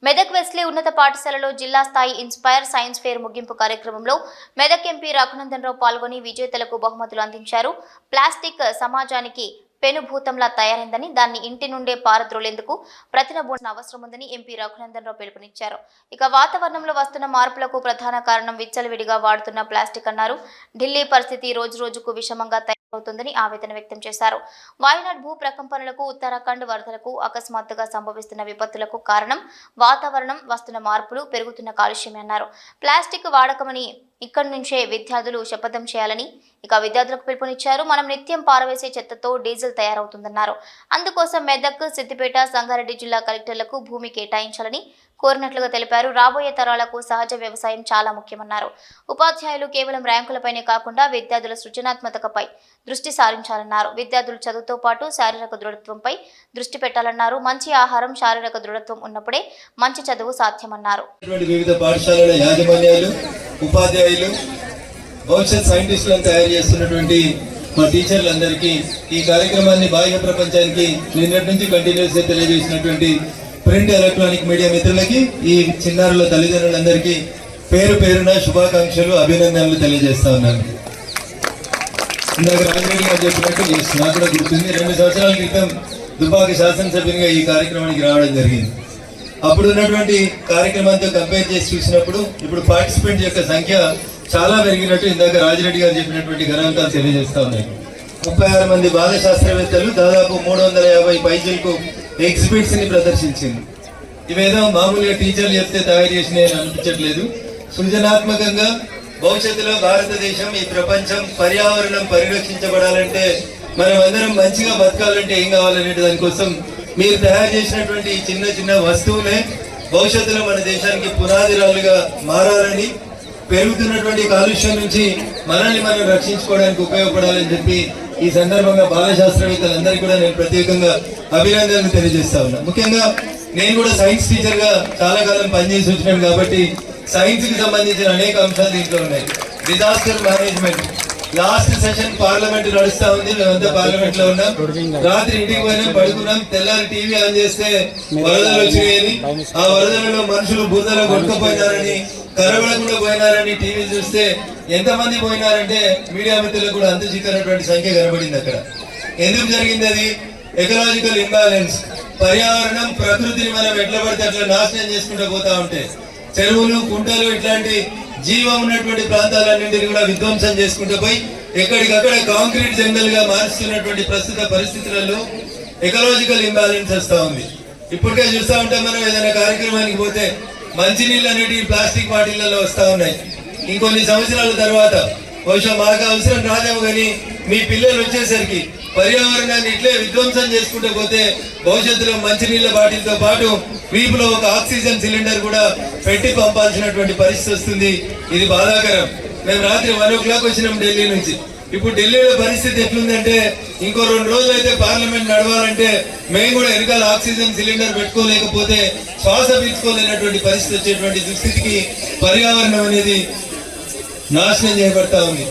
Medak Wesley ఉన్నత పాఠశాలలో జిల్లా స్థాయి ఇన్స్పైర్ సైన్స్ ఫేర్ ముగింపు కార్యక్రమంలో మెదక్ ఎంపీ రఘునందన్ రావు పాల్గొని విజేతలకు బహుమతులు అందించారు. ప్లాస్టిక్ సమాజానికి పెనుభూతంలా తయారైందని దాన్ని ఇంటి నుండే పారద్రోలేందుకు ప్రతినబోసిన అవసరం ఉందని ఎంపీ రఘునందన్ రావు పిలుపునిచ్చారు. ఇక వాతావరణంలో వస్తున్న మార్పులకు ప్రధాన కారణం విచ్చలవిడిగా వాడుతున్న ప్లాస్టిక్ అన్నారు. ఢిల్లీ పరిస్థితి రోజురోజుకు విషమంగా అవుతుందని ఆవేదన వ్యక్తం చేశారు. వాయునాడ్ భూ ప్రకంపనలకు, ఉత్తరాఖండ్ వరదలకు, అకస్మాత్తుగా సంభవిస్తున్న విపత్తులకు కారణం వాతావరణం వస్తున్న మార్పులు, పెరుగుతున్న కాలుష్యమే అన్నారు. ప్లాస్టిక్ వాడకమని ఇక్కడి నుంచే విద్యార్థులు శపథం చేయాలని ఇక విద్యార్థులకు పిలుపునిచ్చారు. మనం నిత్యం పారవేసే చెత్తతో డీజిల్ తయారవుతుందన్నారు. అందుకోసం మెదక్, సిద్దిపేట, సంగారెడ్డి జిల్లా కలెక్టర్లకు భూమి కేటాయించాలని కోరినట్లుగా తెలిపారు. రాబోయే తరాలకు సహజ వ్యవసాయం చాలా ముఖ్యమన్నారు. ఉపాధ్యాయులు కేవలం ర్యాంకులపైనే కాకుండా విద్యార్థుల సృజనాత్మకతపై దృష్టి సారించాలన్నారు. విద్యార్థులు చదువుతో పాటు శారీరక దృఢత్వంపై దృష్టి పెట్టాలన్నారు. మంచి ఆహారం, శారీరక దృఢత్వం ఉన్నప్పుడే మంచి చదువు సాధ్యమన్నారు. వివిధ పాఠశాలల యాజమాన్యాలు, ఉపాధ్యాయులు, భవిష్యత్ సైంటిస్టులను తయారు చేస్తున్నటువంటి మా టీచర్లందరికీ ఈ కార్యక్రమాన్ని బాహ్య ప్రపంచానికి నిన్నటి నుంచి కంటిన్యూస్ తెలియజేసినటువంటి ప్రింట్ ఎలక్ట్రానిక్ మీడియా మిత్రులకి, ఈ చిన్నారుల తల్లిదండ్రులందరికీ పేరు పేరున శుభాకాంక్షలు, అభినందనలు తెలియజేస్తా ఉన్నాను. ఇందాక రాజరెడ్డి గారు చెప్పినట్టు నాకు కూడా గుర్తుంది. 2 సంవత్సరాల క్రితం దుబ్బాక శాసనసభ్యునిగా ఈ కార్యక్రమానికి రావడం జరిగింది. అప్పుడు ఉన్నటువంటి కార్యక్రమంతో కంపేర్ చేసి చూసినప్పుడు ఇప్పుడు పార్టిసిపెంట్ యొక్క సంఖ్య చాలా పెరిగినట్టు ఇందాక రాజరెడ్డి గారు చెప్పినటువంటి గణాంకాలు తెలియజేస్తా ఉన్నాయి. 36 మంది బాల శాస్త్రవేత్తలు దాదాపు 350 పైజీలకు ఎగ్జిబిట్స్ ని ప్రదర్శించింది. ఇవేదో మామూలుగా టీచర్లు చెప్తే తయారు చేసిన అనిపించట్లేదు. సృజనాత్మకంగా భవిష్యత్తులో భారతదేశం, ఈ ప్రపంచం, పర్యావరణం పరిరక్షించబడాలంటే, మనం అందరం మంచిగా బతకాలంటే ఏం కావాలనే దానికోసం మీరు తయారు చేసినటువంటి చిన్న చిన్న వస్తువులే భవిష్యత్తులో మన దేశానికి పునాదిరాలుగా మారాలని, పెరుగుతున్నటువంటి కాలుష్యం నుంచి మనల్ని మనం రక్షించుకోవడానికి ఉపయోగపడాలని చెప్పి ఈ సందర్భంగా బాల శాస్త్రవేత్తలందరికీ కూడా నేను ప్రత్యేకంగా అభినందనలు తెలియజేస్తా ఉన్నా. ముఖ్యంగా నేను కూడా సైన్స్ టీచర్ గా చాలా కాలం పనిచేసి వచ్చినాను కాబట్టి సైన్స్ కి సంబంధించిన అనేక అంశాలు దీంట్లో ఉన్నాయి. Disaster management, last session parliament నడుస్తా ఉంది, మేమంతా పార్లమెంట్ లో ఉన్నాం. రాత్రి ఇంటికి పోయినాం, పడుకున్నాం. తెల్లారి టీవీ ఆన్ చేస్తే వరదలు వచ్చినాయని, ఆ వరదలలో మనుషులు బురదలో కొట్టుకుపోయినారని, కరవడకుండా పోయినారని టీవీ చూస్తే ఎంతమంది పోయినారంటే మీడియా మిత్రులకు కూడా అంత చిక్కనటువంటి సంఖ్య కనబడింది. అక్కడ ఎందుకు జరిగింది? అది ఎకలాజికల్ ఇంబ్యాలెన్స్. పర్యావరణం, ప్రకృతిని మనం ఎట్లా పడితే అట్లా నాశనం చేసుకుంటూ పోతా ఉంటే, చెరువులు, కుంటలు, ఇట్లాంటి జీవం ఉన్నటువంటి ప్రాంతాలన్నింటినీ కూడా విధ్వంసం చేసుకుంటూ పోయి ఎక్కడికక్కడ కాంక్రీట్ జంగల్ గా మారుస్తున్నటువంటి ప్రస్తుత పరిస్థితులలో ఎకలాజికల్ ఇంబ్యాలెన్స్ వస్తా ఉంది. ఇప్పటికే చూస్తా ఉంటే మనం ఏదైనా కార్యక్రమానికి పోతే మంచినీళ్ళు అనేవి ప్లాస్టిక్ బాటిళ్లలో వస్తా ఉన్నాయి. ఇంకొన్ని సంవత్సరాల తర్వాత బహుశా మాకు అవసరం రాదేమో కానీ మీ పిల్లలు వచ్చేసరికి పర్యావరణాన్ని ఇట్లే విధ్వంసం చేసుకుంటూ పోతే భవిష్యత్తులో మంచినీళ్ళ బాటిల్తో పాటు వీపులో ఒక ఆక్సిజన్ సిలిండర్ కూడా పెట్టి పంపాల్సినటువంటి పరిస్థితి వస్తుంది. ఇది బాధాకరం. మేము రాత్రి 1 o'clock వచ్చినాం ఢిల్లీ నుంచి. ఇప్పుడు ఢిల్లీలో పరిస్థితి ఎట్లుందంటే, ఇంకో 2 రోజులు అయితే పార్లమెంట్ నడవాలంటే మేము కూడా వెనకాల ఆక్సిజన్ సిలిండర్ పెట్టుకోలేకపోతే శ్వాస పీల్చుకోలేనటువంటి పరిస్థితి వచ్చేటువంటి దుస్థితికి పర్యావరణం అనేది నాశనం చేయబడతా ఉంది.